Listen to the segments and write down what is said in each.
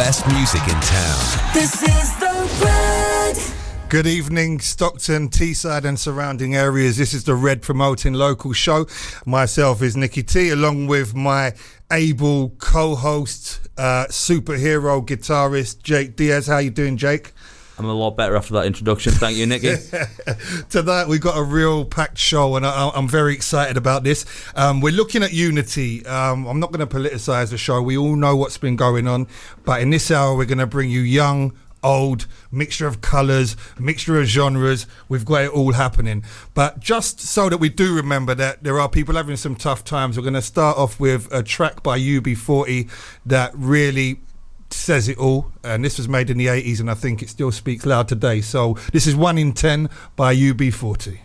best music in town. This is The Red. Good evening, Stockton, Teesside and surrounding areas. This is The Red promoting local show. Myself is Nicky T, along with my able co-host, superhero guitarist, Jake Diaz. How you doing, Jake? I'm a lot better after that introduction. Thank you, Nicky. Tonight we've got a real packed show and I'm very excited about this. We're looking at unity. I'm not going to politicise the show. We all know what's been going on. But in this hour we're going to bring you young, old, mixture of colours, mixture of genres. We've got it all happening. But just so that we do remember that there are people having some tough times, we're going to start off with a track by UB40 that really says it all, and this was made in the 80s and I think it still speaks loud today. So this is 1 in 10 by UB40.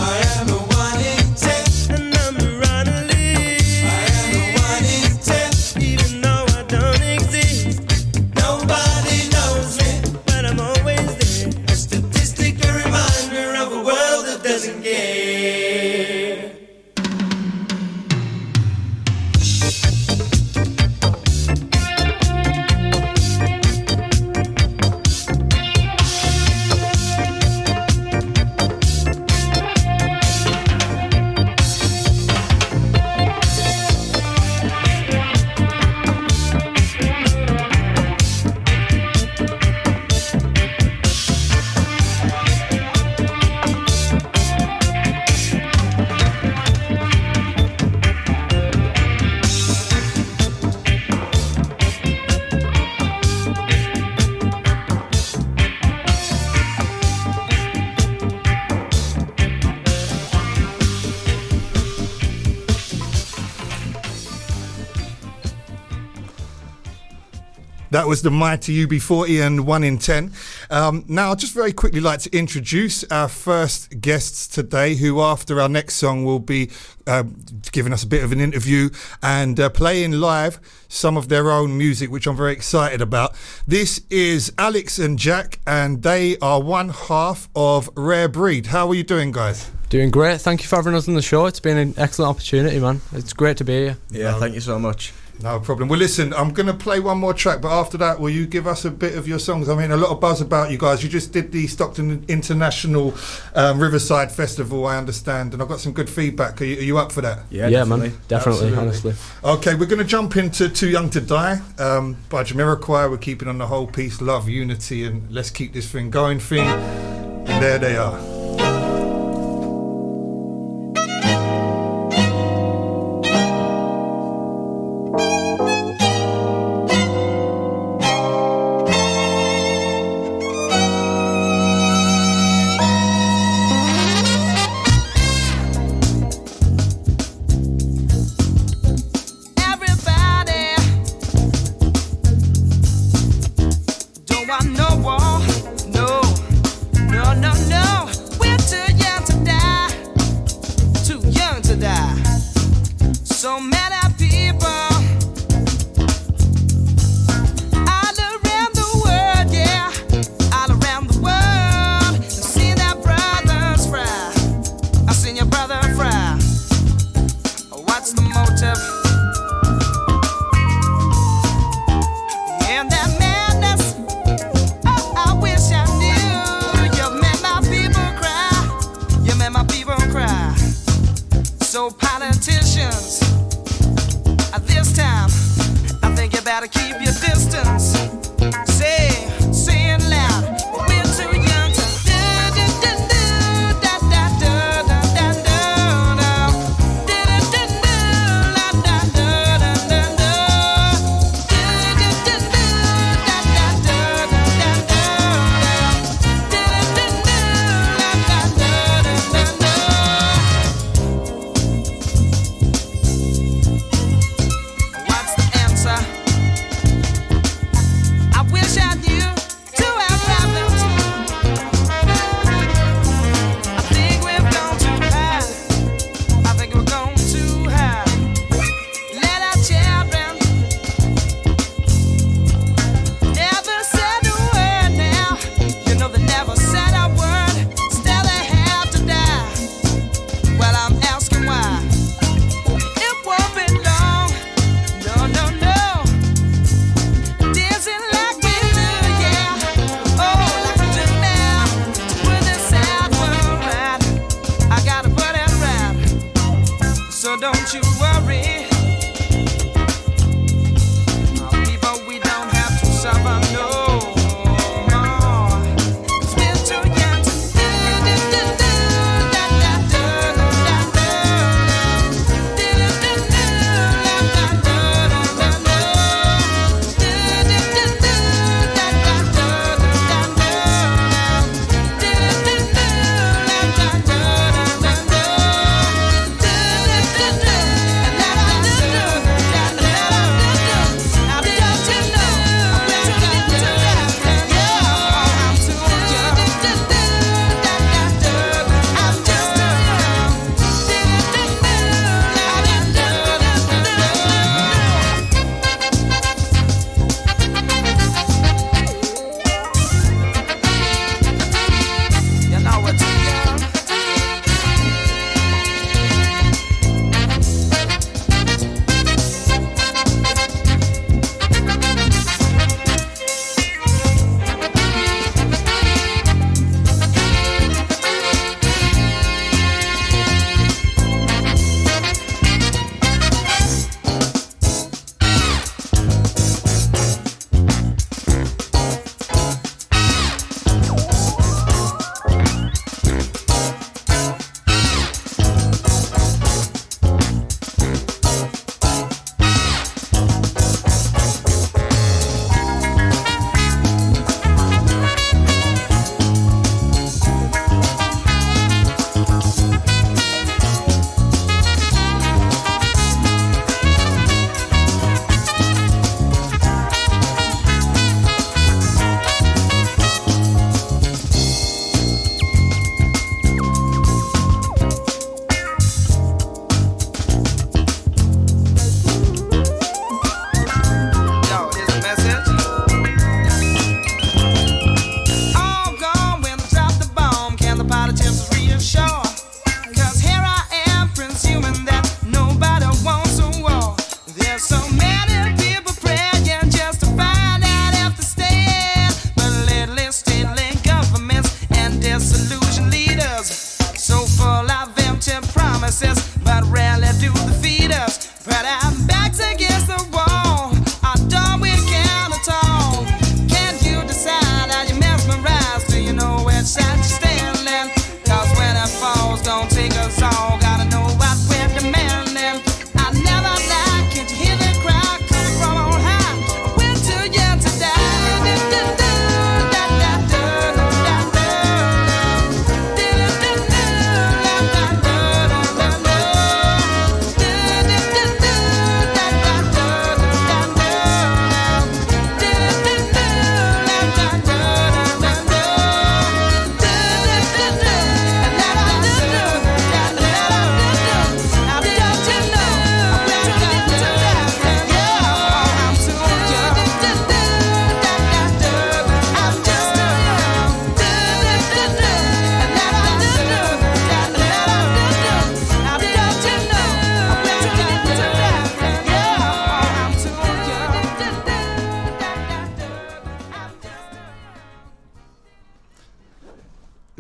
I That was the mighty UB40 and 1 in 10. Now, I'd just very quickly like to introduce our first guests today, who after our next song will be giving us a bit of an interview and playing live some of their own music, which I'm very excited about. This is Alex and Jack, and they are one half of Rare Breed. How are you doing, guys? Doing great. Thank you for having us on the show. It's been an excellent opportunity, man. It's great to be here. Yeah, thank you so much. No problem. Well, listen, I'm going to play one more track, but after that, will you give us a bit of your songs? I mean, a lot of buzz about you guys. You just did the Stockton International Riverside Festival, I understand, and I've got some good feedback. Are you up for that? Yeah, man. Definitely, Absolutely. honestly. Okay, we're going to jump into Too Young to Die by Jamiroquai. We're keeping on the whole peace, love, unity, and let's keep this thing going thing. And there they are.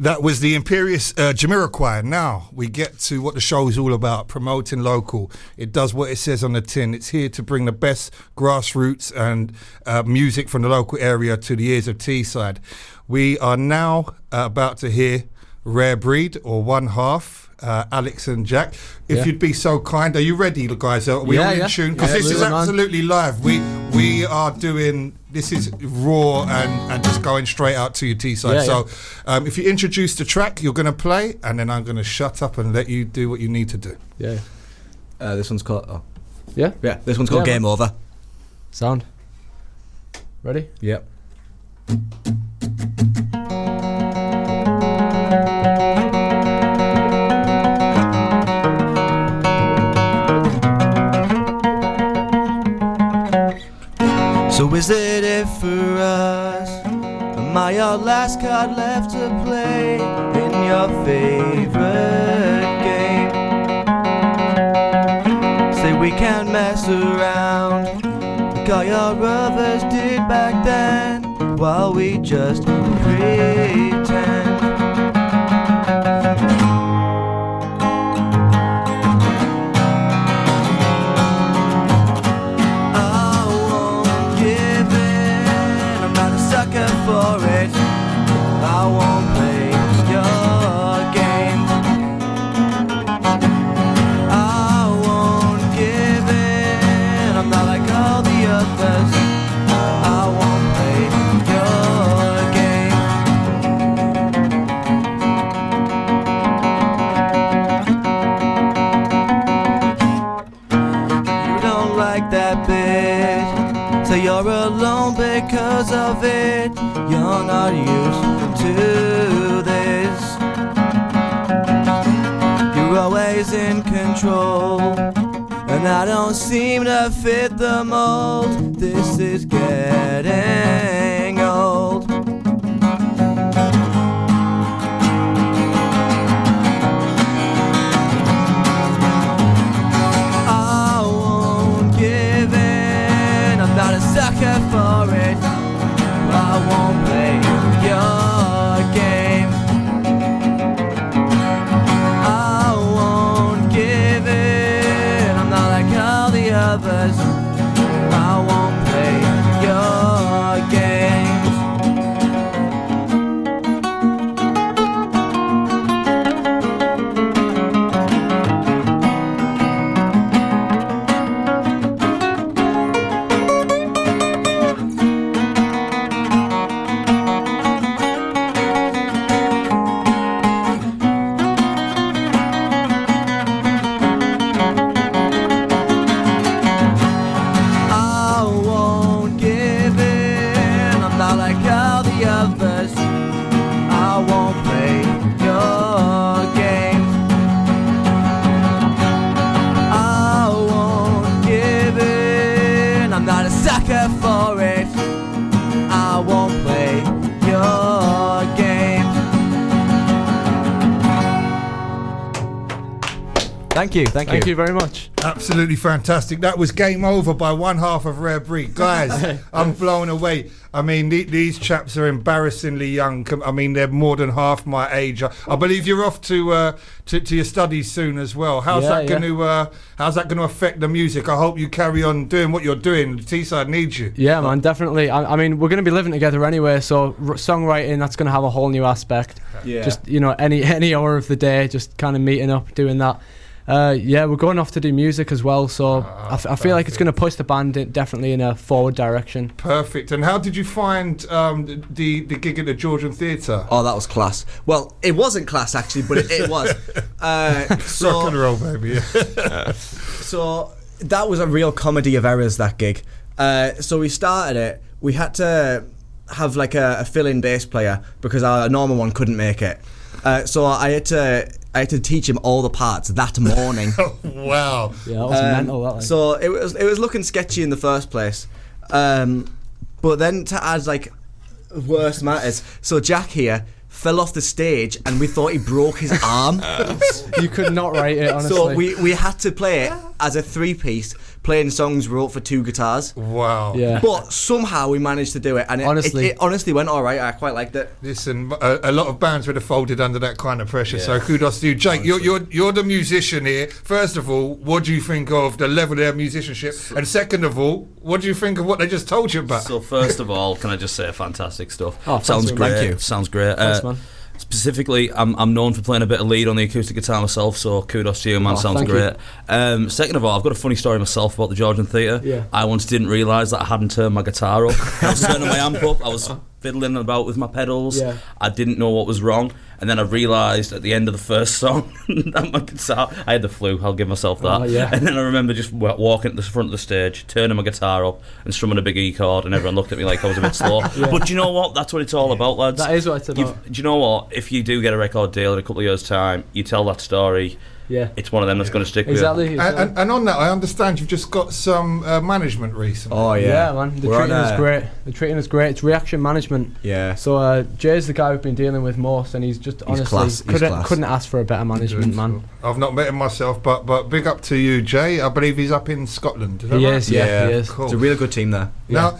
That was the Imperious Jamiroquai. Now we get to what the show is all about, promoting local. It does what it says on the tin. It's here to bring the best grassroots and music from the local area to the ears of Teesside. We are now about to hear Rare Breed, or one half, Alex and Jack. If you'd be so kind, are you ready, guys? Are we all in tune? Because this is absolutely live. We are doing, this is raw and just going straight out to your Teesside. So if you introduce the track you're going to play, and then I'm going to shut up and let you do what you need to do. This one's called this one's called Game Over. Sound ready? Yep. So is it for us? Am I your last card left to play in your favorite game? Say we can't mess around like all your brothers did back then, while we just pretend. For it, I won't play your game. I won't give in. I'm not like all the others. I won't play your game. You don't like that bit, so you're alone because of it. You're not used to this. You're always in control, and I don't seem to fit the mold. This is getting old. I won't give in. I'm not a sucker for it. I won't play your game. I won't give in. I'm not like all the others. I won't play your games. For it, I won't play your game. Thank you very much. Absolutely fantastic. That was Game Over by one half of Rare Breed. Guys, I'm blown away. I mean, these chaps are embarrassingly young. I mean, they're more than half my age. I believe you're off to your studies soon as well. How's that going to affect the music? I hope you carry on doing what you're doing. Teesside needs you. Yeah, man, definitely. I mean, we're going to be living together anyway, so songwriting, that's going to have a whole new aspect. Yeah. Just, any hour of the day, just kind of meeting up, doing that. We're going off to do music as well, so I feel like it's going to push the band definitely in a forward direction. Perfect. And how did you find the gig at the Georgian Theatre? Oh, that was class. Well, it wasn't class actually, but it was. Rock and roll, baby. So that was a real comedy of errors, that gig. So we started it. We had to have like a fill-in bass player because our normal one couldn't make it. So I had to teach him all the parts that morning. Wow. Yeah, that was mental. That, like. So it was looking sketchy in the first place. But then to add like worse matters, so Jack here fell off the stage and we thought he broke his arm. You could not write it, honestly. So we had to play it as a three-piece, playing songs we wrote for 2 guitars. Wow. Yeah. But somehow we managed to do it, and it honestly went all right. I quite liked it. Listen, a lot of bands would have folded under that kind of pressure. So kudos to you, Jake. You're the musician here. First of all, what do you think of the level of their musicianship? And second of all, what do you think of what they just told you about? So first of all, can I just say fantastic stuff? Sounds great. Thank you. Sounds great. Thanks, man. Specifically, I'm known for playing a bit of lead on the acoustic guitar myself, so kudos to you, man. Sounds great. Second of all, I've got a funny story myself about the Georgian Theatre. Yeah. I once didn't realise that I hadn't turned my guitar up. I was turning my amp up, I was fiddling about with my pedals. Yeah. I didn't know what was wrong, and then I realised at the end of the first song that my guitar, I had the flu, I'll give myself that. And then I remember just walking to the front of the stage, turning my guitar up and strumming a big E chord, and everyone looked at me like I was a bit slow. But do you know what? That's what it's all about, lads. That is what it's about. Do you know what? If you do get a record deal in a couple of years' time, you tell that story. Yeah. It's one of them that's going to stick Exactly. with you. And on that, I understand you've just got some management recently. Oh Yeah, man. They're treating us great. They're treating us great. It's reaction management. Yeah. So Jay's the guy we've been dealing with most, and he's just honestly couldn't ask for a better management, man. I've not met him myself, but big up to you, Jay. I believe he's up in Scotland. Is that right? He is. Cool. It's a real good team there. Now,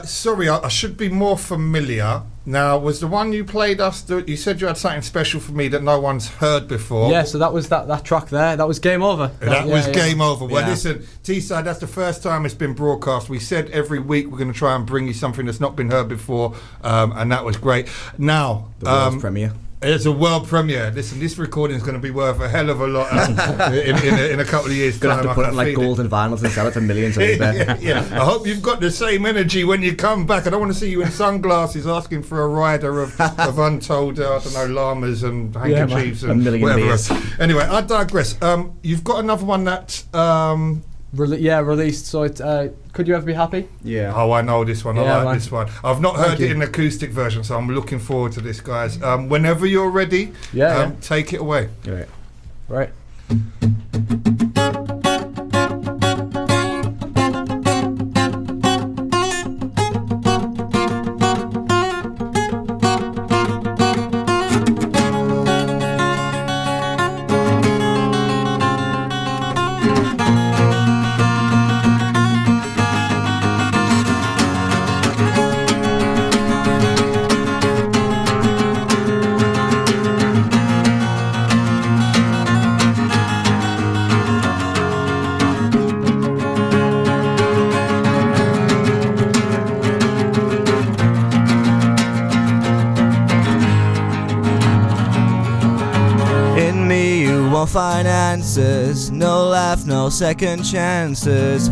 sorry, I should be more familiar. Now, was the one you played us, you said you had something special for me that no one's heard before. Yeah, so that was that track there. That was Game Over. That was Game Over. Well, Yeah. listen, T-Side, that's the first time it's been broadcast. We said every week we're going to try and bring you something that's not been heard before, and that was great. Now, The world's premiere. It's a world premiere. Listen, this recording is going to be worth a hell of a lot in a couple of years' Gonna time. have to put it in like golden vinyls and sell it for millions on eBay. yeah. I hope you've got the same energy when you come back. I don't want to see you in sunglasses asking for a rider of untold, I don't know, llamas and handkerchiefs A and million whatever. beers. Anyway, I digress. You've got another one that. Released. So it's Could You Ever Be Happy? Yeah. Oh, I know this one. Yeah, I like man. this one. I've not heard Thank it you. in acoustic version, so I'm looking forward to this, guys. Whenever you're ready, take it away. Right. In me you won't find answers. No life, no second chances.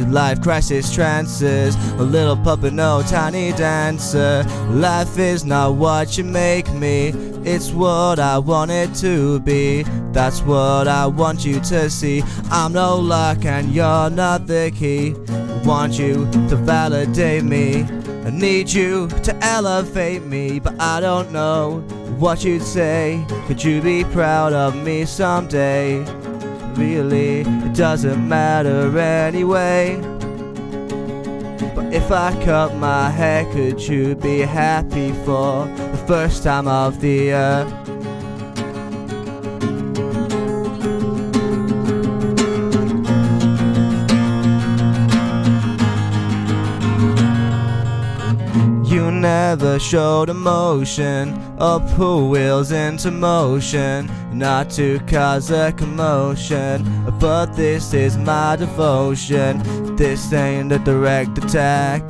Life crisis trances. A little puppet, no tiny dancer. Life is not what you make me. It's what I want it to be. That's what I want you to see. I'm no luck and you're not the key. I want you to validate me. I need you to elevate me, but I don't know what you'd say. Could you be proud of me someday? Really, it doesn't matter anyway. But if I cut my hair, could you be happy for the first time of the year? You never showed emotion or put wheels into motion, not to cause a commotion. But this is my devotion. This ain't a direct attack.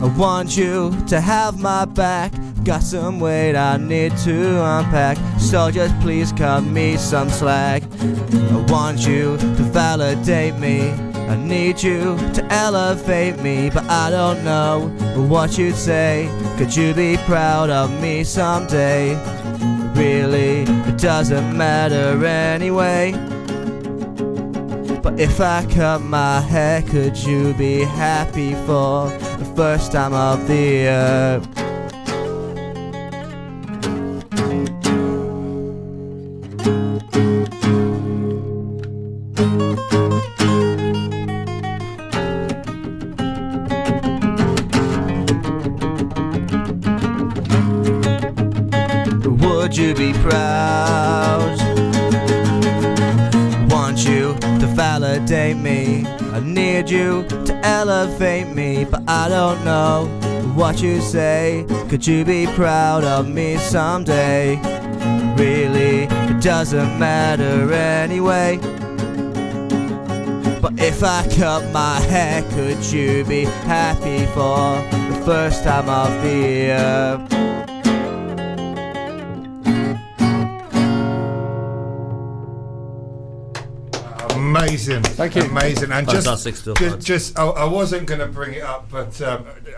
I want you to have my back. Got some weight I need to unpack, so just please cut me some slack. I want you to validate me. I need you to elevate me, but I don't know what you'd say. Could you be proud of me someday? Really, it doesn't matter anyway. But if I cut my hair, could you be happy for the first time of the year? Would you be proud? Want you to validate me. I need you to elevate me, but I don't know what you say. Could you be proud of me someday? Really, it doesn't matter anyway. But if I cut my hair, could you be happy for the first time of the year? Amazing. Thank you. Amazing. And Fantastic stuff, lads. I wasn't going to bring it up, but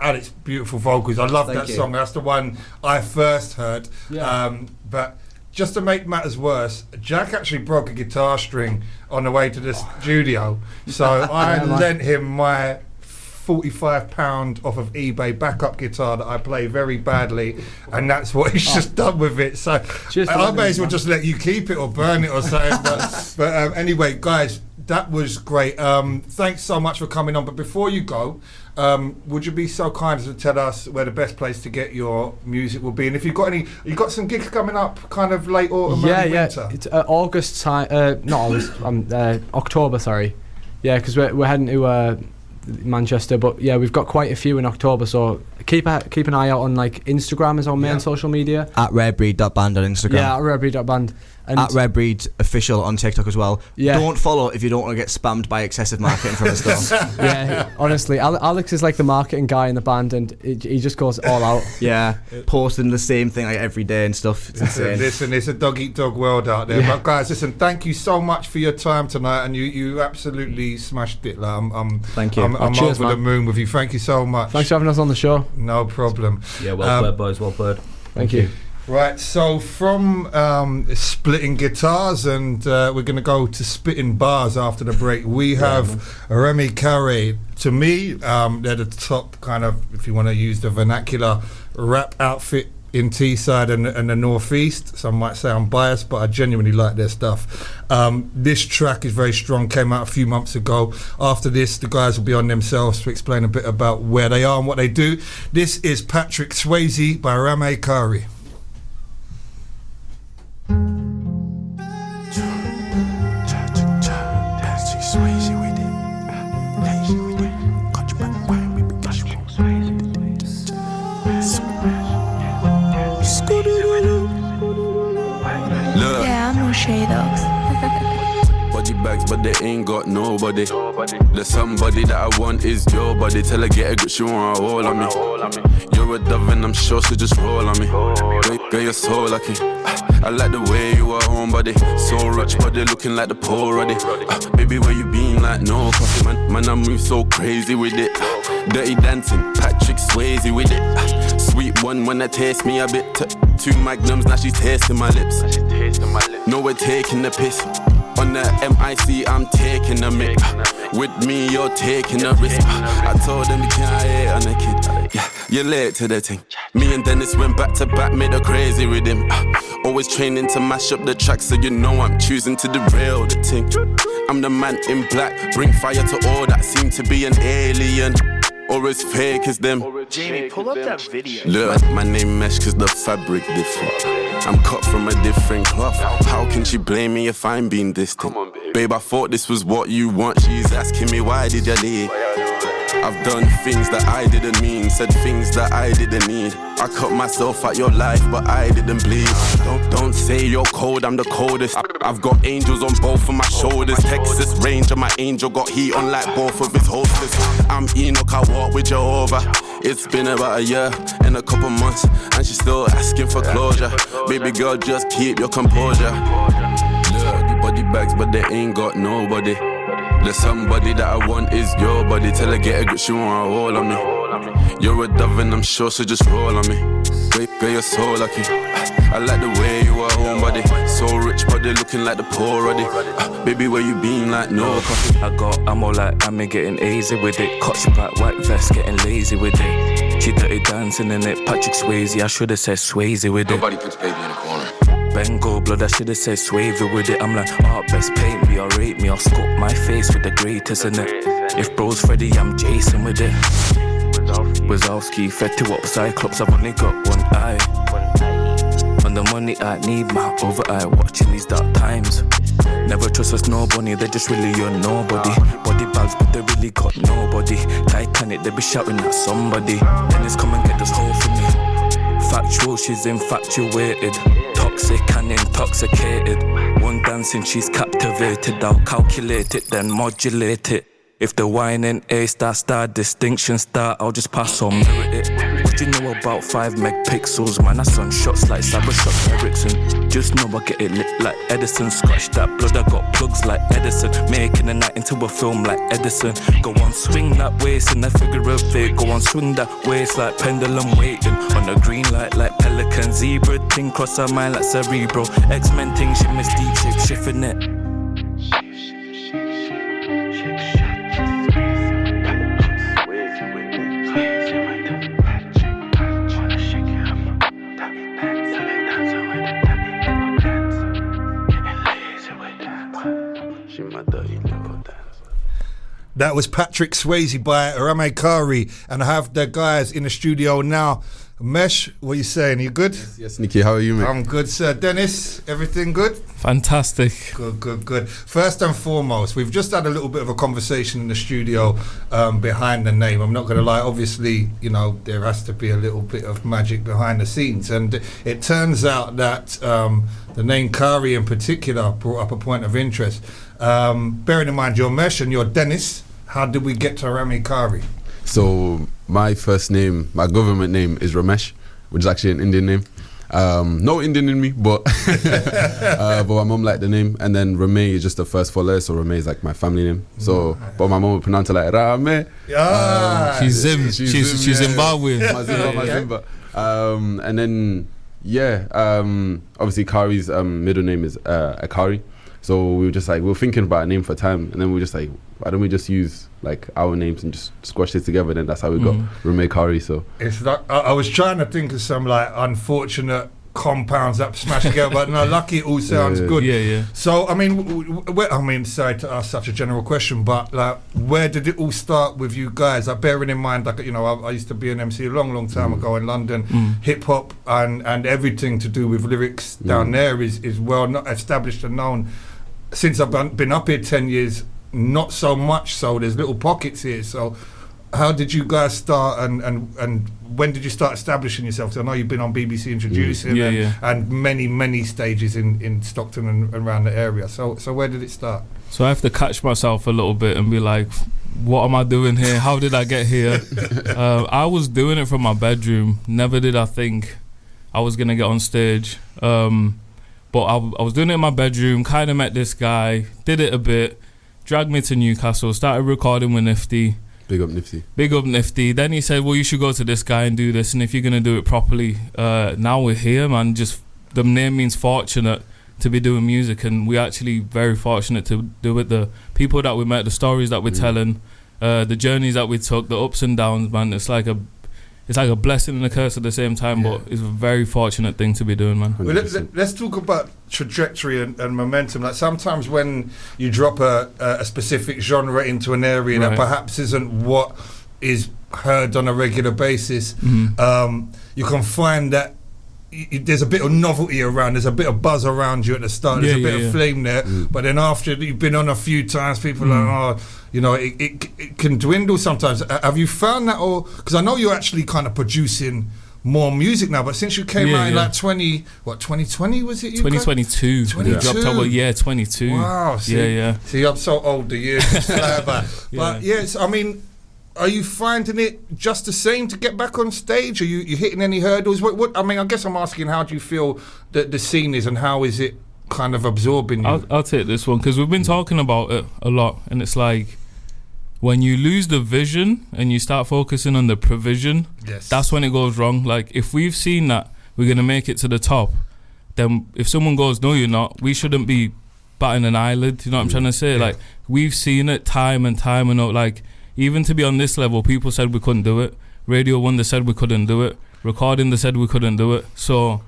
Alex, beautiful vocals. I love that song. That's the one I first heard. Yeah. But just to make matters worse, Jack actually broke a guitar string on the way to the studio. So I lent him my £45 off of eBay backup guitar that I play very badly, and that's what he's just done with it. So I may as well just let you keep it or burn it or something. But anyway, guys, that was great. Thanks so much for coming on. But before you go, would you be so kind as to tell us where the best place to get your music will be, and if you've got any, you got some gigs coming up, kind of late autumn, early winter? It's August time, not August, October. Sorry, yeah, because we're heading to Manchester, but yeah, we've got quite a few in October. So keep an eye out on like Instagram is our main social media. At redbreed.band on Instagram. Yeah, at redbreed.band. And at Redbreed official on TikTok as well. Yeah. Don't follow if you don't want to get spammed by excessive marketing from the store. Yeah, honestly, Alex is like the marketing guy in the band, and he just goes all out. Yeah, posting the same thing like every day and stuff. It's insane. Listen, it's a dog eat dog world out there. Yeah. But guys, listen, thank you so much for your time tonight, and you absolutely smashed it. Like, thank you. I'm over the moon with you. Thank you so much. Thanks for having us on the show. No problem. Yeah, well played, boys. Well played. Thank you. Right, so from splitting guitars, and we're going to go to spitting bars after the break. We have Remy Carré. To me, they're the top kind of, if you want to use the vernacular, rap outfit in Teesside and the Northeast. Some might say I'm biased, but I genuinely like their stuff. This track is very strong, came out a few months ago. After this, the guys will be on themselves to explain a bit about where they are and what they do. This is Patrick Swayze by Remy Carré. Yeah, I'm no shade Body bags, but they ain't got nobody. There's somebody that I want is your body. Tell her get a grip, she want a hold on me. You're a dove and I'm sure she just roll on me. Girl, you're so lucky. I like the way you are home, buddy. So rich, body looking like the poor ruddy. Baby, where you been like no coffee, man, I move so crazy with it. Dirty dancing, Patrick Swayze with it. Sweet one when I taste me a bit. 2 magnums, now she's tasting my lips. No, we're taking the piss. On the MIC, I'm taking a mic. With me, you're taking a risk. I told them you can't hate on a kid. Yeah, you're late to the thing. Me and Dennis went back to back, made her crazy with him. Always training to mash up the track, so you know I'm choosing to derail the thing. I'm the man in black, bring fire to all that seem to be an alien. Or as fake as them. Jamie, pull up that video. Look, my name mesh cause the fabric different. I'm cut from a different cloth. How can she blame me if I'm being distant? Babe, I thought this was what you want. She's asking me why did you leave? I've done things that I didn't mean, said things that I didn't need. I cut myself at your life, but I didn't bleed. Don't say you're cold, I'm the coldest. I've got angels on both of my shoulders. Texas Ranger, my angel got heat on like both of his holsters. I'm Enoch, I walk with Jehovah. It's been about a year and a couple months, and she's still asking for closure. Baby girl, just keep your composure. Look, your body bags, but they ain't got nobody. There's somebody that I want is your body. Tell her get a grip, she want a hold on me. You're a dove and I'm sure she'll just roll on me. Girl, you're so lucky. I like the way you are home, body. So rich, body looking like the poor ruddy. Baby, where you been like no coffee? I got ammo like I'm getting easy with it. Cuts back, white vest, getting lazy with it. She dirty dancing in it. Patrick Swayze, I should've said Swayze with it. Nobody puts baby in a corner. Bengal blood, I should've said Swayze with it. I'm like, best paint me or rate me or scope my face with the greatest in it. If bro's Freddy, I'm Jason with it. Wazowski, fed to up Cyclops, I've only got one eye. On the money I need my other eye, watching these dark times. Never trust us nobody, they just really on nobody. Body bags, but they really got nobody. Titanic, they be shouting at somebody. Dennis, come and get this hole for me. Factual, she's infatuated. Toxic and intoxicated. One dancing, she's captivated. I'll calculate it, then modulate it. If the wine ain't A star distinction star, I'll just pass on merit it. What you know about 5 megapixels? Man, I sun shots like Cybershot Ericsson. Just know I get it lit like Edison. Scratch that blood, I got plugs like Edison. Making a night into a film like Edison. Go on, swing that waist in that figure of eight. Go on, swing that waist like pendulum waiting. On a green light like pelican. Zebra thing cross her mind like cerebral. X-Men thing, she miss deep shape, shifting it. That was Patrick Swayze by Rame Kari, and I have the guys in the studio now. Mesh, what are you saying? You good? Yes, Nicky, how are you, mate? I'm good, sir. Dennis, everything good? Fantastic. Good. First and foremost, we've just had a little bit of a conversation in the studio behind the name. I'm not going to lie, obviously, you know, there has to be a little bit of magic behind the scenes. And it turns out that the name Kari in particular brought up a point of interest. Bearing in mind you're Mesh and you're Dennis, how did we get to Rame Kari? So my first name, my government name is Ramesh, which is actually an Indian name. No Indian in me, but but my mum liked the name. And then Rame is just the first 4 letters, so Rame is like my family name. So, but my mum would pronounce it like Rame. She's Zimbabwean. My Zimba. And then obviously Kari's middle name is Akari. So we were thinking about a name for a time, and then we were just like, why don't we just use like our names and just squash it together? Then that's how we got Rame Kari. So it's like I was trying to think of some like unfortunate compounds that smash together, but no, lucky it all sounds good. Yeah. So I mean, sorry to ask such a general question, but like, where did it all start with you guys? Like, bearing in mind, like, you know, I used to be an MC a long time ago in London. Hip hop and everything to do with lyrics down there is well not established and known. Since I've been up here 10 years, not so much. So there's little pockets here. So how did you guys start, and when did you start establishing yourself? So I know you've been on BBC Introducing and many stages in Stockton and around the area. So where did it start? So I have to catch myself a little bit and be like, what am I doing here? How did I get here? I was doing it from my bedroom. Never did I think I was going to get on stage. But I was doing it in my bedroom, kind of met this guy, did it a bit, dragged me to Newcastle, started recording with Nifty. Big up Nifty. Then he said, well, you should go to this guy and do this, and if you're going to do it properly, now we're here, man. Just the name means fortunate to be doing music, and we're actually very fortunate to do it. The people that we met, the stories that we're telling, the journeys that we took, the ups and downs, man, it's like a blessing and a curse at the same time, but it's a very fortunate thing to be doing, man. Well, let's talk about trajectory and momentum. Like, sometimes when you drop a specific genre into an area that perhaps isn't what is heard on a regular basis, you can find that there's a bit of novelty around, there's a bit of buzz around you at the start, there's a bit of flame there, but then after you've been on a few times, people are like, you know, it can dwindle sometimes. Have you found that? Or because I know you're actually kind of producing more music now, but since you came out in like 2020 was it? 2022. 22. Wow. See, I'm so old, the years just fly by. But yes, I mean, are you finding it just the same to get back on stage? Are you hitting any hurdles? What I mean, I guess I'm asking, how do you feel that the scene is, and how is it kind of absorbing you? I'll take this one, because we've been talking about it a lot, and it's like, when you lose the vision and you start focusing on the provision, that's when it goes wrong. Like, if we've seen that we're going to make it to the top, then if someone goes, no, you're not, we shouldn't be batting an eyelid. You know what I'm trying to say? Like, we've seen it time and time, and like, even to be on this level, people said we couldn't do it. Radio 1, they said we couldn't do it. Recording, they said we couldn't do it. So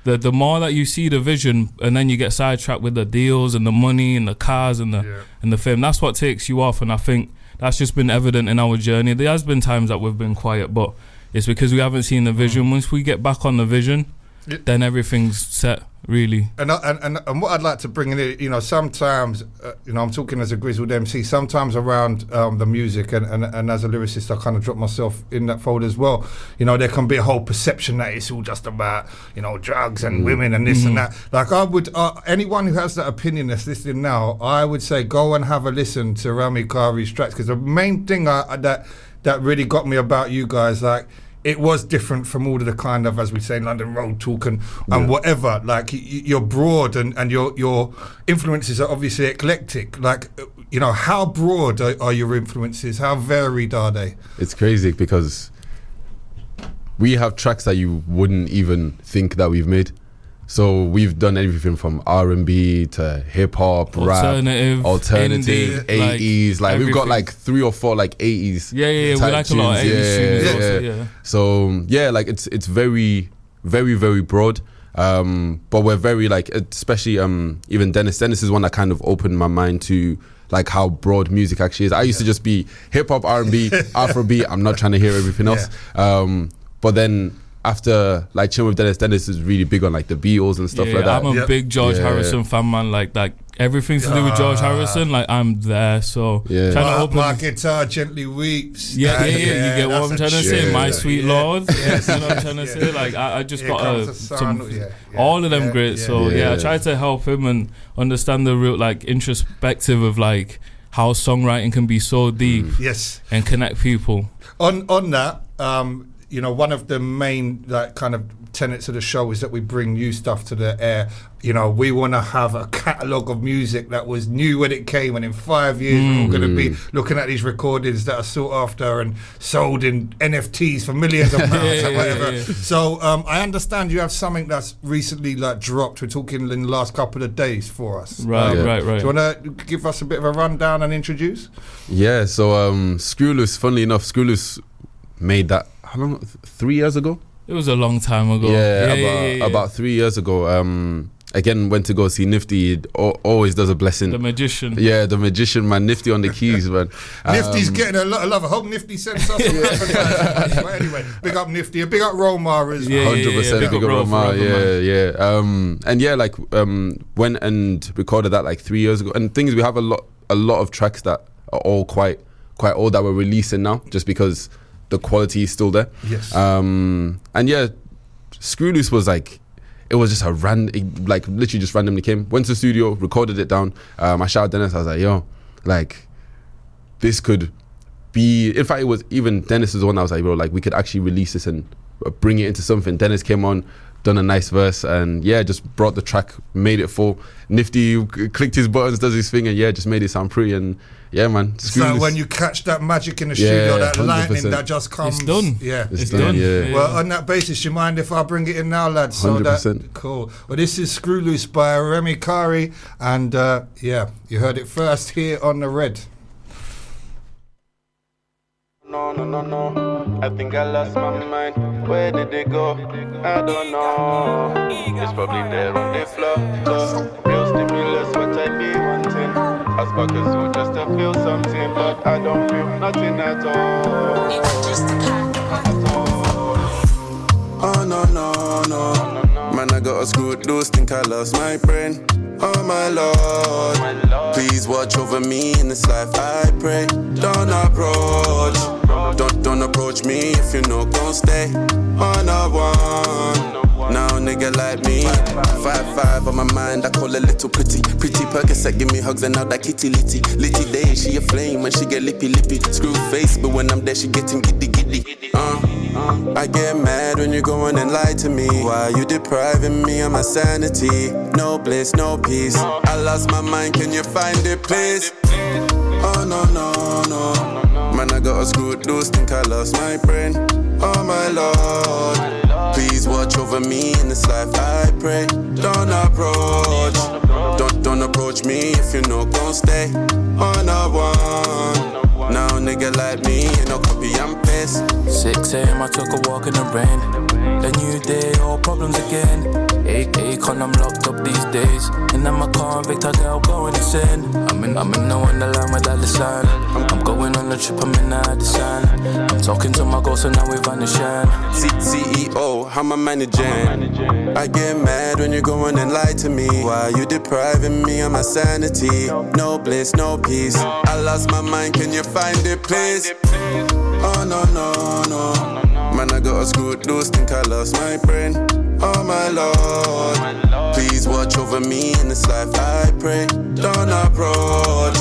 the more that you see the vision, and then you get sidetracked with the deals and the money and the cars and the fame, that's what takes you off. And I think that's just been evident in our journey. There has been times that we've been quiet, but it's because we haven't seen the vision. Once we get back on the vision, then everything's set. Really, and what I'd like to bring in, you know, sometimes, you know, I'm talking as a grizzled MC. Sometimes around the music, and as a lyricist, I kind of drop myself in that fold as well. You know, there can be a whole perception that it's all just about, you know, drugs and women and this and that. Like, I would, anyone who has that opinion that's listening now, I would say go and have a listen to Rami Kari's tracks, because the main thing that really got me about you guys, like, it was different from all of the kind of, as we say, London road talk and whatever. Like, you're broad and your influences are obviously eclectic. Like, you know, how broad are your influences? How varied are they? It's crazy because we have tracks that you wouldn't even think that we've made. So we've done everything from R&B to hip hop, rap, alternative, indie, 80s. Like we've got like 3 or 4 like 80s. Yeah. We like tunes. A lot of 80s tunes. Yeah. So yeah, like it's very, very, very broad. But we're very like, especially even Dennis. Dennis is one that kind of opened my mind to like how broad music actually is. I used to just be hip hop, R&B, Afrobeat. I'm not trying to hear everything else. But then after like chilling with Dennis is really big on like the Beatles and stuff like that. I'm a big George Harrison fan, man. Like everything to do with George Harrison, like I'm there. So trying to open my guitar gently weeps. You get what I'm trying to say. My sweet Lord. Yes, you know what I'm trying to say. Like I just got all of them great. So I try to help him and understand the real like introspective of like how songwriting can be so deep. And connect people. On that. You know, one of the main like kind of tenets of the show is that we bring new stuff to the air. You know, we want to have a catalogue of music that was new when it came, and in 5 years we're going to be looking at these recordings that are sought after and sold in NFTs for millions of pounds or whatever. So I understand you have something that's recently like dropped. We're talking in the last couple of days for us. Right. Do you want to give us a bit of a rundown and introduce? Yeah, so Screw Loose, funnily enough, Screw Loose made that, how long, 3 years ago? It was a long time ago. About 3 years ago. Again, went to go see Nifty. He always does a blessing. The magician. Yeah, the magician, man. Nifty on the keys, man. Nifty's getting a lot of love. I hope Nifty sends us some advertising. But anyway, big up Nifty. Big up Romar as well. 100% big up Romar. And yeah, like went and recorded that like 3 years ago. And the thing is, we have a lot of tracks that are all quite old that we're releasing now, just because the quality is still there. Yes. And yeah, Screw Loose was like, it was just like literally just randomly came, went to the studio, recorded it down. I shouted Dennis, I was like, yo, like this could be, in fact it was even Dennis's one, I was like, bro, like we could actually release this and bring it into something. Dennis came on, done a nice verse, and yeah, just brought the track, made it full. Nifty clicked his buttons, does his thing, and yeah, just made it sound pretty. And yeah, man. So when you catch that magic in the studio, that 100%. Lightning that just comes. It's done. Yeah, it's done. Yeah. Well, on that basis, you mind if I bring it in now, lads? So 100%. Cool. Well, this is Screw Loose by Rami Kari, and yeah, you heard it first here on the Red. No. I think I lost my mind. Where did it go? I don't know. It's probably there on the floor. Real stimulus, what I be wanting. As back as you just to feel something, but I don't feel nothing at all. Oh no. Man, I got a screwed loose, think I lost my brain. Oh my Lord, please watch over me in this life, I pray. Don't approach, don't approach me if you know gon' stay on a one. Now nigga like me, 5'5" on my mind, I call her little pretty Percocet, give me hugs and now that kitty litty day, she a flame when she get lippy screw face, but when I'm there she getting giddy. I get mad when you go on and lie to me. Why you depriving me of my sanity? No bliss, no peace. I lost my mind, can you find it, please? Oh no. Man, I got a screwed loose, think I lost my brain. Oh my Lord, please watch over me in this life, I pray. Don't approach, don't approach me if you know gon' stay on a one. Now nigga like me, you know copy and paste. 6 a.m. I took a walk in the rain. A new day, all problems again. Akon, I'm locked up these days. And I'm a convict, I get going insane. I'm in the wonderland without the sun. I'm going on a trip, I'm in the sun. I'm talking to my ghost and now we vanishing. CEO, how am I managing? I get mad when you go on and lie to me. Why you depriving me of my sanity? No bliss, no peace. I lost my mind, can you find it, please? Oh no, no, no. Man, I got a screwed loose, think I lost my brain. Oh my Lord, please watch over me in this life, I pray. Don't approach,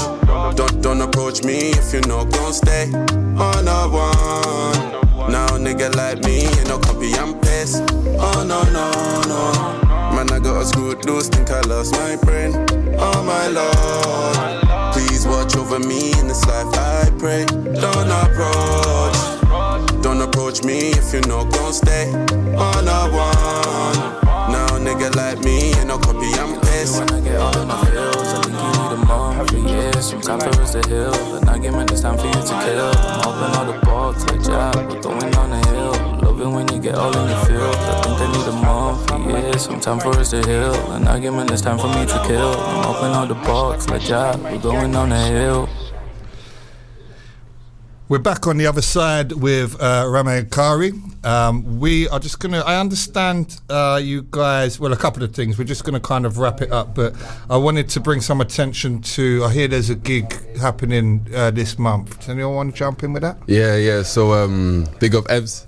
don't approach me if you know, don't stay on a one. Now nigga like me, you know, copy and paste. Oh no, no, no. Man, I got a screwed loose, think I lost my brain. Oh my Lord, please watch over me in this life, I pray. Don't approach me if you know, don't stay on a one. Now nigga like me, you know, copy and paste. When I get all in my feels, I think you need a mom for years. Some time for us to heal, an argument, it's time for you to kill. I'm open all the box like Jack, we're going on the hill. Love it when you get all in your feels. I think I need a mom for years. Some time for us to heal, an argument, it's time for me to kill. I'm open all the box like Jack, we're going on the hill. We're back on the other side with Rame and Kari. We are just going to, I understand you guys, well, a couple of things. We're just going to kind of wrap it up, but I wanted to bring some attention to, I hear there's a gig happening this month. Does anyone want to jump in with that? Yeah. So big up Evs.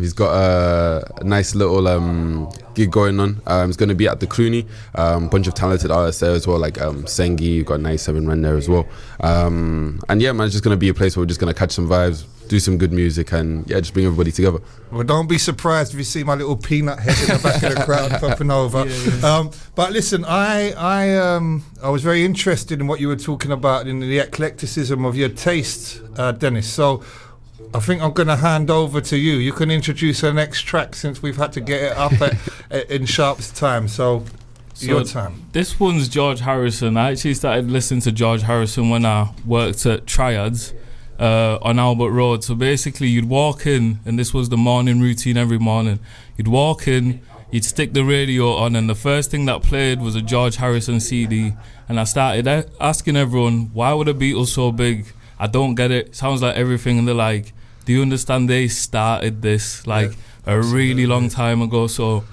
He's got a nice little gig going on. It's going to be at the Clooney. Bunch of talented artists there as well, like Sengi. You've got Nice 7 Ren there as well. And yeah, man, it's just going to be a place where we're just going to catch some vibes, do some good music, and yeah, just bring everybody together. Well, don't be surprised if you see my little peanut head in the back of the crowd popping over. Yeah. But listen, I was very interested in what you were talking about in the eclecticism of your taste, Dennis. So I think I'm going to hand over to you. You can introduce our next track since we've had to get it up in Sharp's time. So your time. This one's George Harrison. I actually started listening to George Harrison when I worked at Triads on Albert Road. So basically you'd walk in, and this was the morning routine every morning. You'd walk in, you'd stick the radio on, and the first thing that played was a George Harrison CD. And I started asking everyone, why were the Beatles so big? I don't get it. Sounds like everything. And they're like, do you understand they started this like a really long time ago? So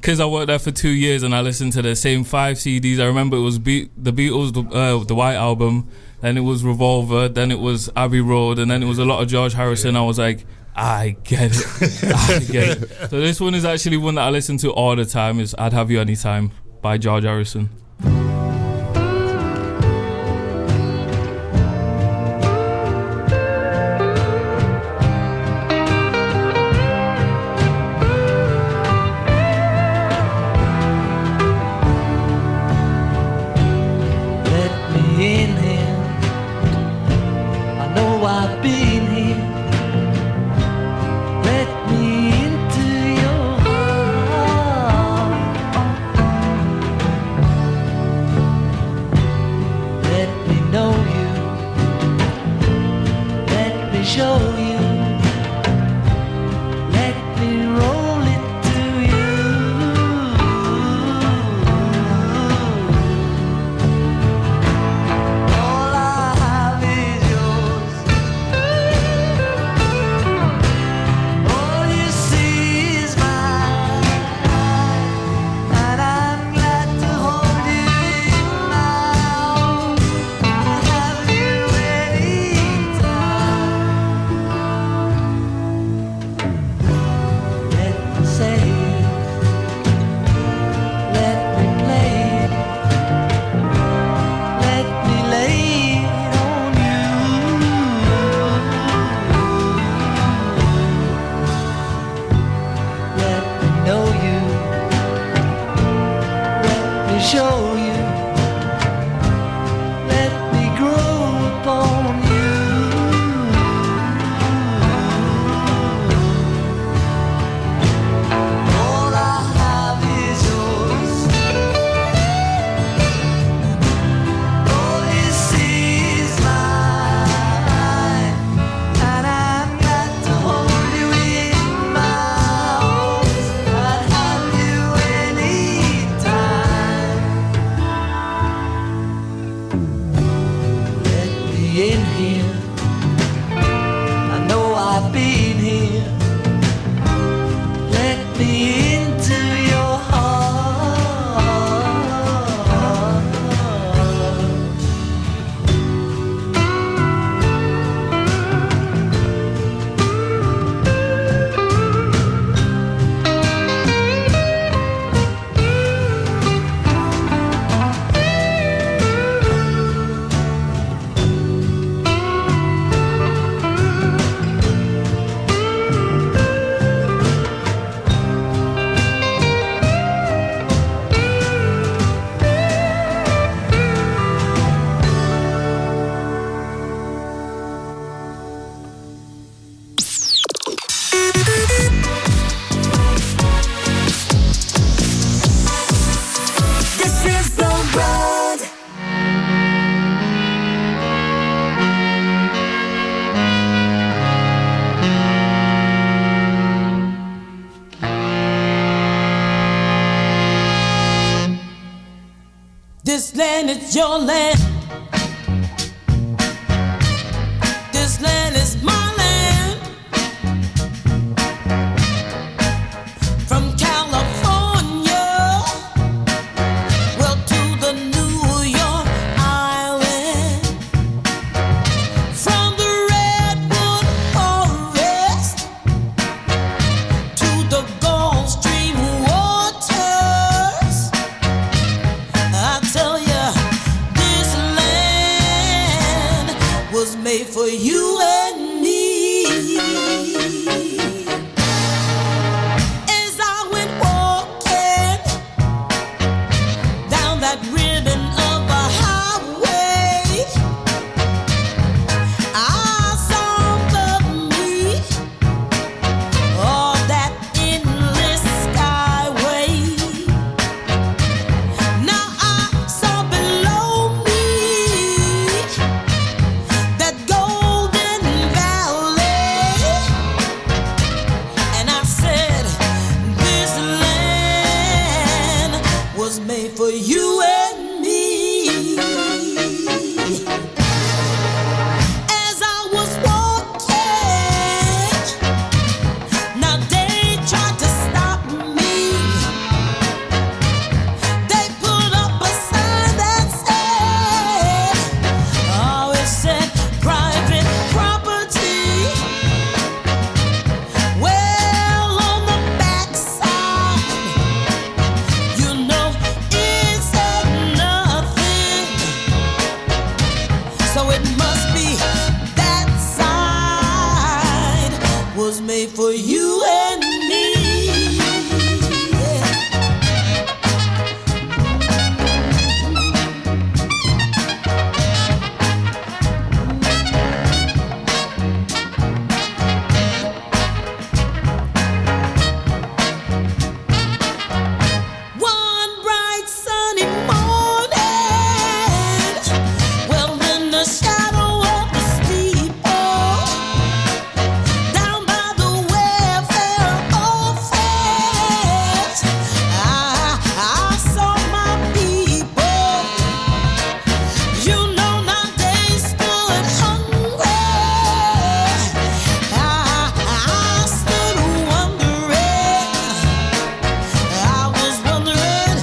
because I worked there for 2 years and I listened to the same 5 CDs. I remember it was the Beatles, the White Album, then it was Revolver, then it was Abbey Road, and then it was a lot of George Harrison. I was like, I get it. So this one is actually one that I listen to all the time. Is I'd Have You Anytime by George Harrison. land is your land. This land is my land. From California, well, to the New York Island. From the Redwood Forest to the Gulf Stream waters. I tell ya, this land was made for you and me. As I went walking down that ribbon of a highway, I saw above me all that endless skyway. Now I saw below me that golden valley, and I said, this land was made for you and me. As I was walking, now they tried to stop me. They put up a sign that said, oh, it said private property. Well, on the backside, you know, it said nothing. So it must be that side was made for you and me. Yeah. One bright sunny morning, well, in the shadow of the steeple, down by the welfare office, I saw my people. You know, now they stood hungry. I stood wondering. I was wondering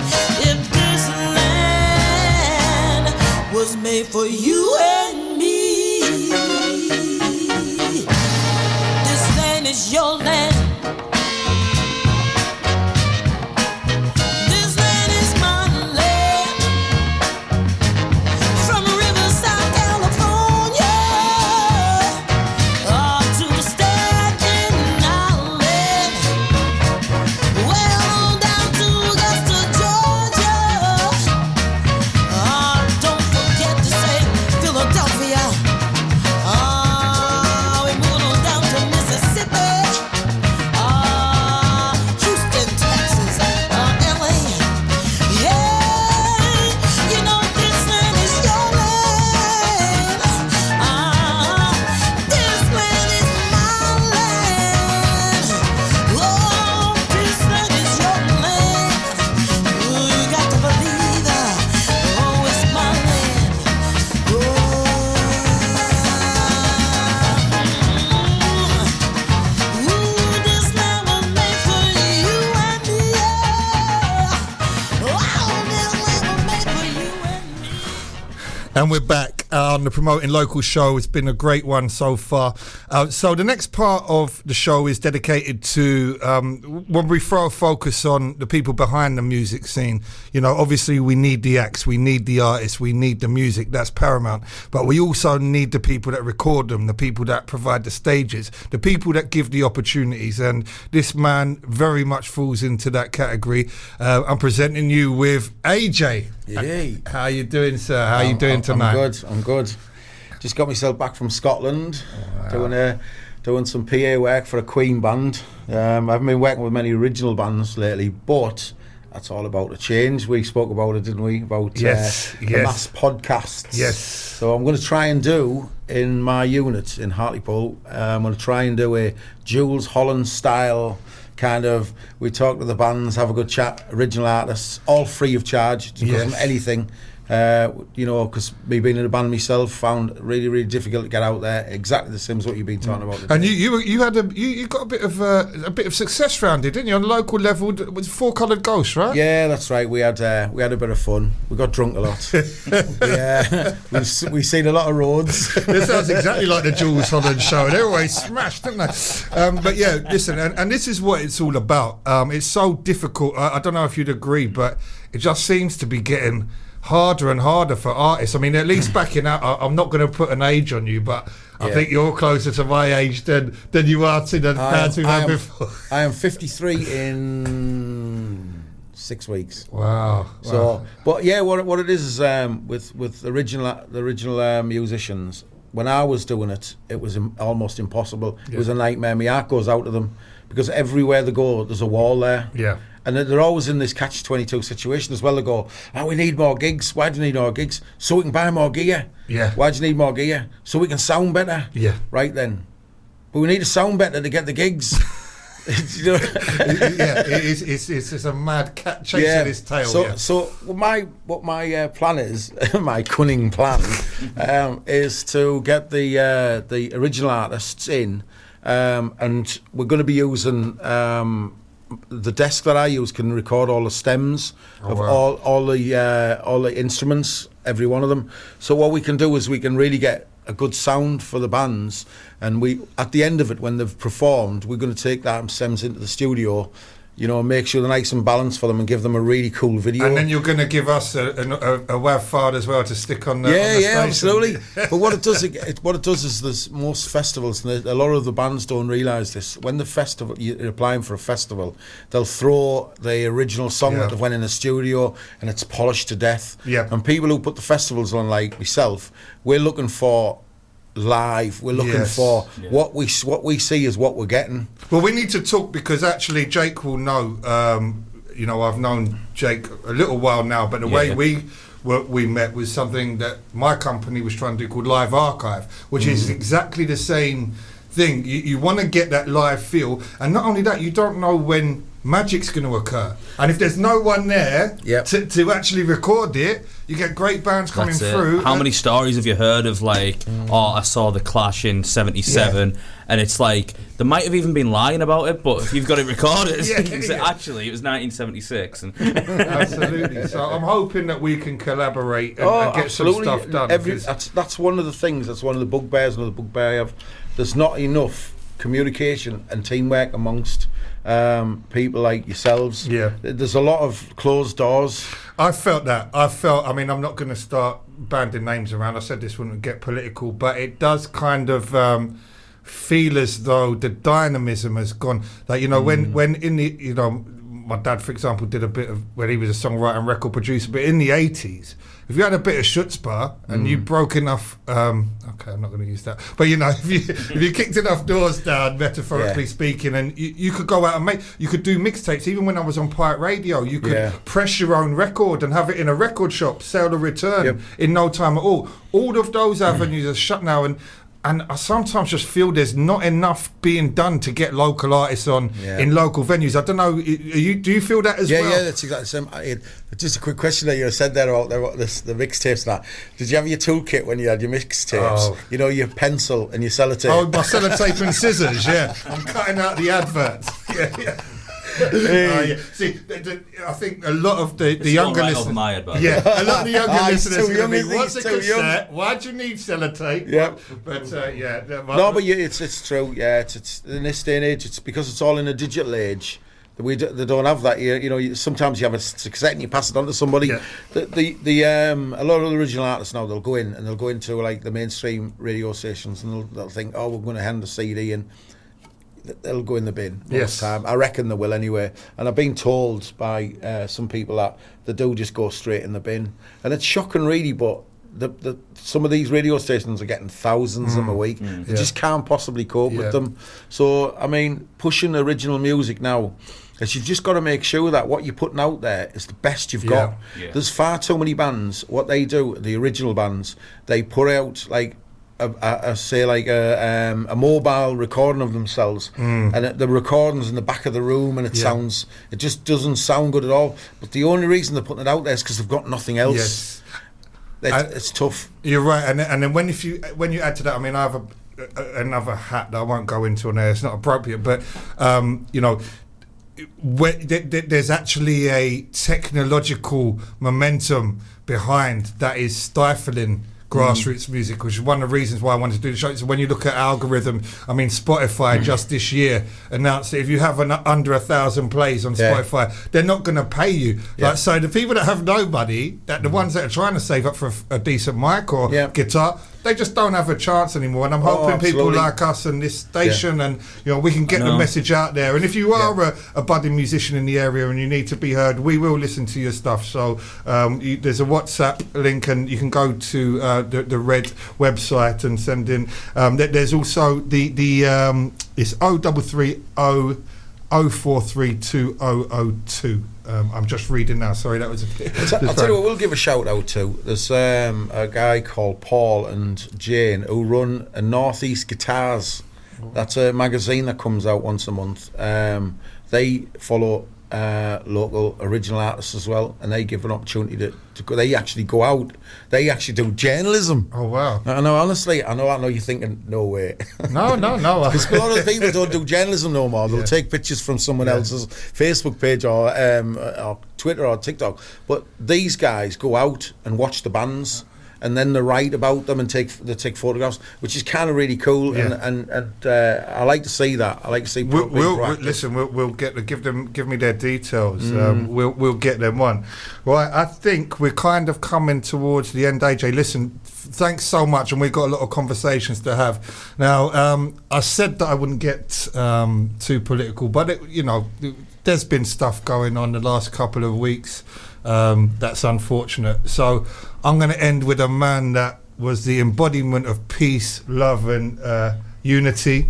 if this land was made for you and me. This land is your land. This land is my land. From Riverside, California, to the Staten Island. Well, down to Augusta, Georgia. Don't forget to say Philadelphia. We moved on down to Mississippi. Houston, Texas, LA. Yeah, you know this land is your land. This land is my land. Oh, this land is your land. Ooh, you got to believe that. Oh, it's my land. Ooh, this land was made for you and me. Oh, this land was made for you and me. And we're back on the Promoting Local show. It's been a great one so far. So the next part of the show is dedicated to when we throw a focus on the people behind the music scene. You know, obviously we need the acts, we need the artists, we need the music. That's paramount. But we also need the people that record them, the people that provide the stages, the people that give the opportunities. And this man very much falls into that category. I'm presenting you with AJ. Yay. How you doing, sir? How you doing tonight? I'm good. Just got myself back from Scotland, doing some PA work for a Queen band. I haven't been working with many original bands lately, but that's all about a change. We spoke about it, didn't we? About the mass podcasts. Yes. So I'm going to try and do in my unit in Hartlepool. I'm going to try and do a Jules Holland style kind of. We talk to the bands, have a good chat, original artists, all free of charge. It doesn't cost them anything. You know, because me being in a band myself, found it really, really difficult to get out there. Exactly the same as what you've been talking about today. And you got a bit of success round it, didn't you? On local level, with Four Coloured Ghosts, right? Yeah, that's right. We had a bit of fun. We got drunk a lot. Yeah, we seen a lot of roads. This sounds exactly like the Jules Holland show. They're always smashed, don't they? But yeah, listen, and this is what it's all about. It's so difficult. I don't know if you'd agree, but it just seems to be getting harder and harder for artists. I mean, at least back in that, I'm not going to put an age on you, but I think you're closer to my age than you are to the bands we've had before. I am 53 in 6 weeks. Wow. So, but yeah, what it is with the original musicians. When I was doing it, it was almost impossible. It was a nightmare. My heart goes out to them because everywhere they go, there's a wall there. Yeah. And they're always in this catch-22 situation as well. They go, we need more gigs. Why do you need more gigs? So we can buy more gear. Yeah. Why do you need more gear? So we can sound better. Yeah. Right then. But we need to sound better to get the gigs. You know? Yeah, it's a mad cat chasing his tail. So what my plan is, my cunning plan, is to get the original artists in, and we're going to be using the desk that I use can record all the stems of all the instruments, every one of them. So what we can do is we can really get a good sound for the bands, and we at the end of it, when they've performed, we're going to take that stems into the studio, you know, make sure they're nice and balanced for them and give them a really cool video. And then you're going to give us a WAV file as well to stick on the on the station. Absolutely. But what it does is there's most festivals, and a lot of the bands don't realise this. When the festival, you're applying for a festival, they'll throw the original song that went in the studio and it's polished to death. Yeah. And people who put the festivals on, like myself, we're looking for live. We're looking for what we see is what we're getting. Well, we need to talk because actually Jake will know. You know, I've known Jake a little while now, but the way we met was something that my company was trying to do called Live Archive, which is exactly the same thing. You want to get that live feel, and not only that, you don't know when magic's going to occur, and if there's no one there to actually record it, you get great bands coming through. How many stories have you heard of, like, I saw the Clash in 77, and it's like they might have even been lying about it, but if you've got it recorded, actually it was 1976. And absolutely. So I'm hoping that we can collaborate and get some stuff done. That's one of the things. That's one of the bugbears. Another bugbear I have. There's not enough communication and teamwork amongst people like yourselves. Yeah. There's a lot of closed doors. I felt that. I mean, I'm not going to start banding names around. I said this wouldn't get political, but it does kind of feel as though the dynamism has gone. Like, you know, when in the, you know, my dad, for example, did a bit of, when he was a songwriter and record producer, but in the 80s, if you had a bit of chutzpah and you broke enough, okay, I'm not going to use that, but you know, if you kicked enough doors down, metaphorically speaking, and you could go out and you could do mixtapes. Even when I was on Pirate Radio, you could press your own record and have it in a record shop, sell or return in no time at all. All of those avenues are shut now, and I sometimes just feel there's not enough being done to get local artists on in local venues. I don't know. Do you feel that as well? Yeah, that's exactly the same. Just a quick question that you said there about the mixtapes and that. Did you have your toolkit when you had your mixtapes? Oh. You know, your pencil and your sellotape. Oh, my sellotape and scissors, I'm cutting out the adverts. See, I think a lot of the younger listeners, a lot of the younger listeners are going to be, what's a cassette? Why do you need sellotape? Yeah, but but it's true. Yeah, it's in this day and age. It's because it's all in a digital age. They don't have that. You know, sometimes you have a cassette and you pass it on to somebody. Yeah. A lot of the original artists now, they'll go into like the mainstream radio stations and they'll think, we're going to hand the CD and they'll go in the bin most time. I reckon they will anyway. And I've been told by some people that they do just go straight in the bin. And it's shocking really, but some of these radio stations are getting thousands of them a week. They just can't possibly cope with them. So, I mean, pushing original music now, is you've just got to make sure that what you're putting out there is the best you've got. Yeah. There's far too many bands, what they do, the original bands, they put out like a mobile recording of themselves, and the recording's in the back of the room, and it just doesn't sound good at all. But the only reason they're putting it out there is because they've got nothing else. It's tough. You're right, and then when you add to that, I mean, I have another hat that I won't go into on there. It's not appropriate, but there's actually a technological momentum behind that is stifling grassroots music, which is one of the reasons why I wanted to do the show. So when you look at algorithm, I mean, Spotify just this year announced that if you have under 1,000 plays on Spotify, they're not going to pay you. Like, so the people that have no money, the ones that are trying to save up for a decent mic or guitar, they just don't have a chance anymore. And I'm hoping people like us and this station and we can get the message out there. And if you are a budding musician in the area and you need to be heard, we will listen to your stuff. So there's a WhatsApp link and you can go to the Red website and send in. There's also the it's 0330 0432 I'm just reading now. Sorry, that was a bit. I'll tell you what, we'll give a shout out to. There's a guy called Paul and Jane who run a Northeast Guitars. That's a magazine that comes out once a month. They follow local original artists as well, and they give an opportunity to go. They actually go out. They actually do journalism. Oh wow! I know. Honestly, I know you're thinking, no way. No. Because a lot of people don't do journalism no more. They'll take pictures from someone else's Facebook page or Twitter or TikTok. But these guys go out and watch the bands. And then they write about them and take photographs, which is kind of really cool. And I like to see that. I like to see. We'll give me their details. We'll get them on. Right, I think we're kind of coming towards the end. AJ, listen, thanks so much, and we've got a lot of conversations to have. Now, I said that I wouldn't get too political, but there's been stuff going on the last couple of weeks. That's unfortunate. So I'm going to end with a man that was the embodiment of peace, love and unity,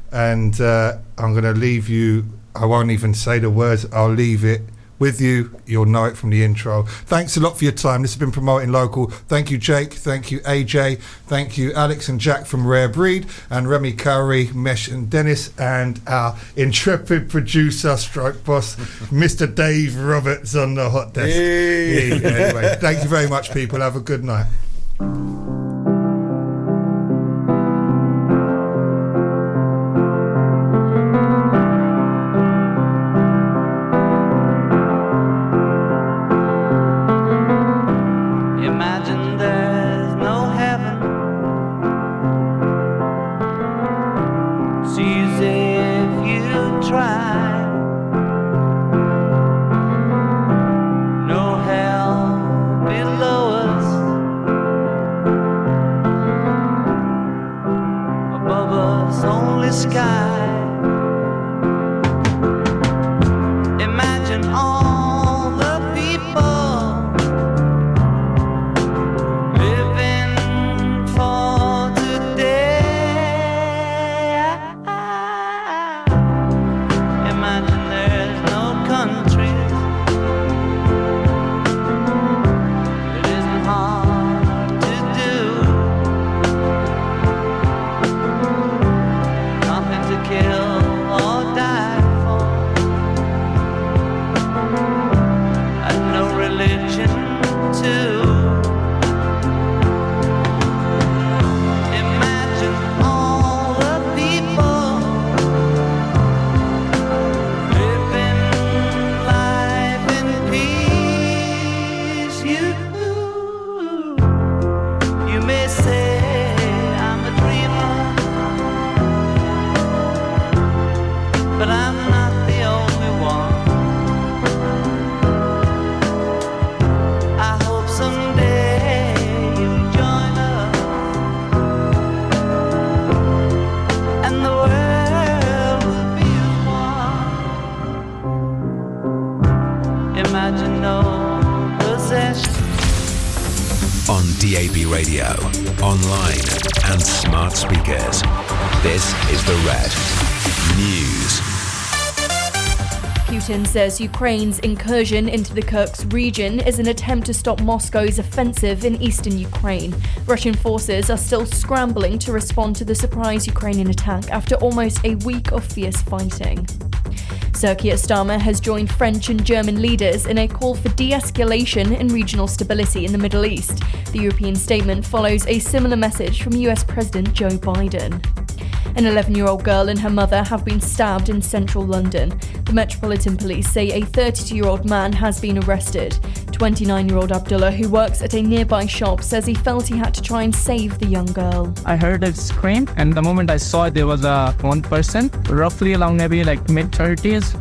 and I'm going to leave you. I won't even say the words. I'll leave it with you. You'll know it from the intro. Thanks a lot for your time. This has been Promoting Local. Thank you, Jake. Thank you, AJ. Thank you, Alex and Jack from Rare Breed, and Remy Curry, Mesh and Dennis, and our intrepid producer, stroke boss, Mr. Dave Roberts on the hot desk. Anyway, thank you very much, people. Have a good night. DAB radio, online and smart speakers. This is The Red News. Putin says Ukraine's incursion into the Kursk region is an attempt to stop Moscow's offensive in eastern Ukraine. Russian forces are still scrambling to respond to the surprise Ukrainian attack after almost a week of fierce fighting. Sir Keir Starmer has joined French and German leaders in a call for de-escalation and regional stability in the Middle East. The European statement follows a similar message from US President Joe Biden. An 11-year-old girl and her mother have been stabbed in central London. The Metropolitan Police say a 32-year-old man has been arrested. 29-year-old Abdullah, who works at a nearby shop, says he felt he had to try and save the young girl. I heard a scream, and the moment I saw it, there was one person, roughly along maybe like mid-30s.